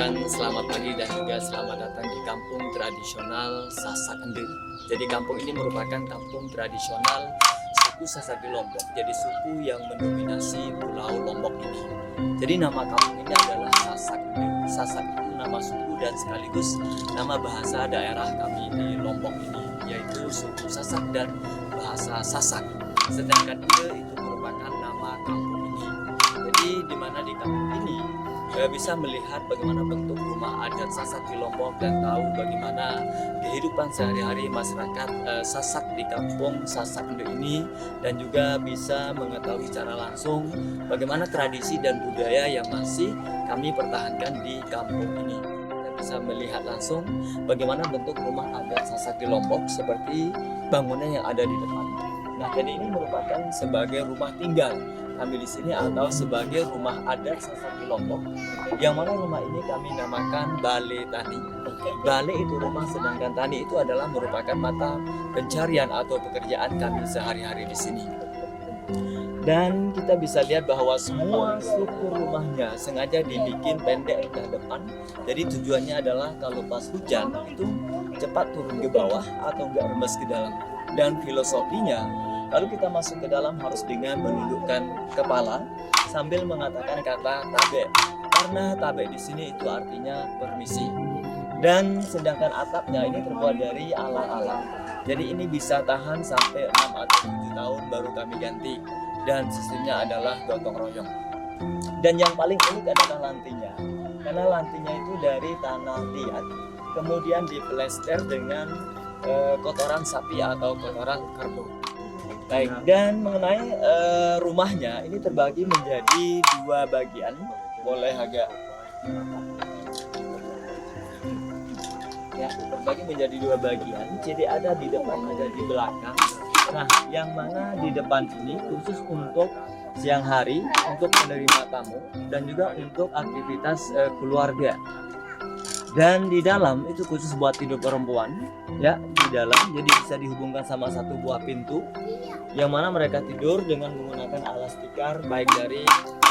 ucapkan selamat pagi dan juga selamat datang di kampung tradisional Sasak Ende. Jadi kampung ini merupakan kampung tradisional suku Sasak di Lombok. Jadi suku yang mendominasi pulau Lombok ini. Jadi nama kampung ini adalah Sasak Ende. Sasak itu nama suku dan sekaligus nama bahasa daerah kami di Lombok ini, yaitu suku Sasak dan bahasa Sasak. Sedangkan Ende itu merupakan nama kampung ini. Jadi di mana di kampung ini bisa melihat bagaimana bentuk rumah adat Sasak di Lombok dan tahu bagaimana kehidupan sehari-hari masyarakat Sasak di kampung Sasak Ende ini, dan juga bisa mengetahui secara langsung bagaimana tradisi dan budaya yang masih kami pertahankan di kampung ini. Kita bisa melihat langsung bagaimana bentuk rumah adat Sasak di Lombok seperti bangunan yang ada di depan. Nah, jadi ini merupakan sebagai rumah tinggal kami di sini atau sebagai rumah adat Sasak di Lombok, yang mana rumah ini kami namakan Bale Tani. Bale itu rumah, sedangkan tani itu adalah merupakan mata pencarian atau pekerjaan kami sehari-hari di sini. Dan kita bisa lihat bahwa semua struktur rumahnya sengaja dibikin pendek ke depan. Jadi tujuannya adalah kalau pas hujan itu cepat turun ke bawah atau enggak remes ke dalam. Dan filosofinya, lalu kita masuk ke dalam harus dengan menundukkan kepala sambil mengatakan kata tabe. Karena tabe di sini itu artinya permisi. Dan sedangkan atapnya ini terbuat dari alang-alang. Jadi ini bisa tahan sampai 6 atau 7 tahun baru kami ganti. Dan sistemnya adalah gotong royong. Dan yang paling unik adalah lantinya. Karena lantinya itu dari tanah liat, kemudian diplester dengan kotoran sapi atau kotoran kerbau. Baik, dan mengenai rumahnya ini terbagi menjadi 2 bagian. Boleh agak ya, terbagi menjadi 2 bagian. Jadi ada di depan, ada di belakang. Nah, yang mana di depan ini khusus untuk siang hari, untuk menerima tamu dan juga untuk aktivitas keluarga. Dan di dalam itu khusus buat tidur perempuan, ya, di dalam. Jadi bisa dihubungkan sama satu buah pintu, yang mana mereka tidur dengan menggunakan alas tikar, baik dari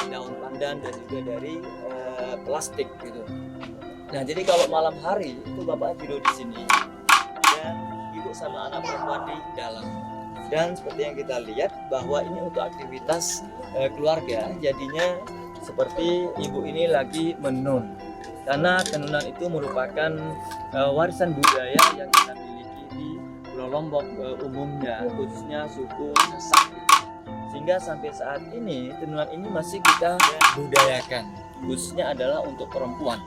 daun pandan dan juga dari plastik gitu. Nah, jadi kalau malam hari itu bapak tidur di sini dan ibu sama anak perempuan di dalam. Dan seperti yang kita lihat bahwa ini untuk aktivitas keluarga, jadinya seperti ibu ini lagi menun. Karena tenunan itu merupakan warisan budaya yang kita miliki di Pulau Lombok umumnya, khususnya suku Sasak. Sehingga sampai saat ini tenunan ini masih kita budayakan, khususnya adalah untuk perempuan.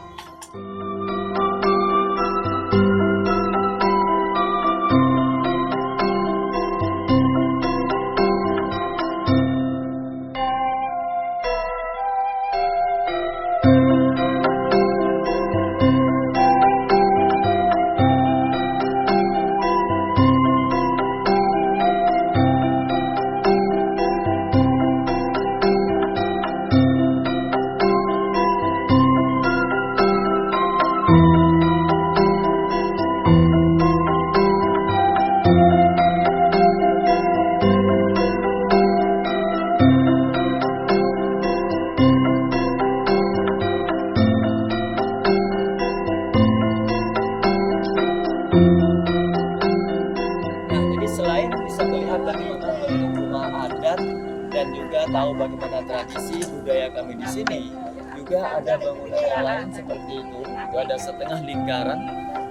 Dan juga tahu bagaimana tradisi budaya kami di sini, juga ada bangunan yang lain seperti itu ada setengah lingkaran,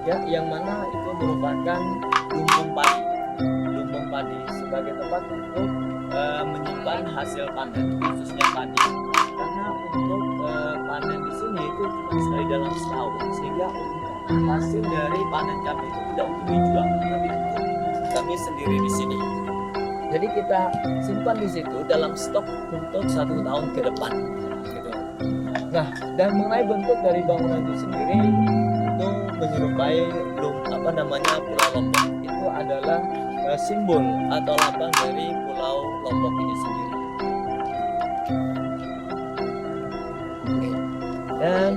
ya, yang mana itu merupakan lumbung padi sebagai tempat untuk menyimpan hasil panen, khususnya padi. Karena untuk panen di sini itu cuma sekali dalam setahun, sehingga hasil dari panen kami itu tidak untuk dijual, tapi untuk kami sendiri di sini. Jadi kita simpan di situ dalam stok untuk 1 tahun ke depan. Gitu. Nah, dan mengenai bentuk dari bangunan itu sendiri itu menyerupai Pulau Lombok. Itu adalah simbol atau lambang dari Pulau Lombok ini sendiri. Dan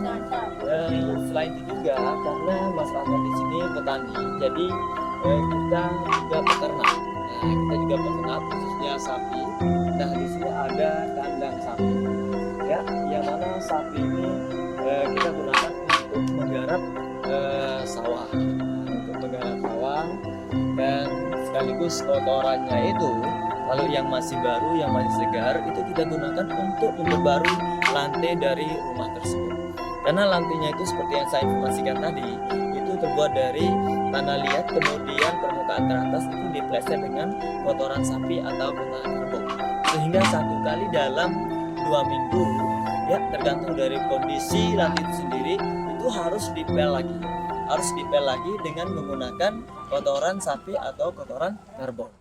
selain itu juga karena masyarakat di sini petani, jadi kita juga peternak. Nah, kita juga peternak khususnya sapi. Nah, di sini ada kandang sapi, ya, yang mana sapi ini kita gunakan untuk menggarap sawah, untuk menggarap sawah, dan sekaligus kotorannya itu kalau yang masih baru, yang masih segar itu kita gunakan untuk memperbarui lantai dari rumah tersebut. Karena lantainya itu seperti yang saya informasikan tadi, itu terbuat dari tanah liat, kemudian permukaan teratas itu dipleset dengan kotoran sapi atau kotoran kerbau, sehingga satu kali dalam 2 minggu ya, tergantung dari kondisi lantai itu sendiri, itu harus dipel lagi dengan menggunakan kotoran sapi atau kotoran kerbau.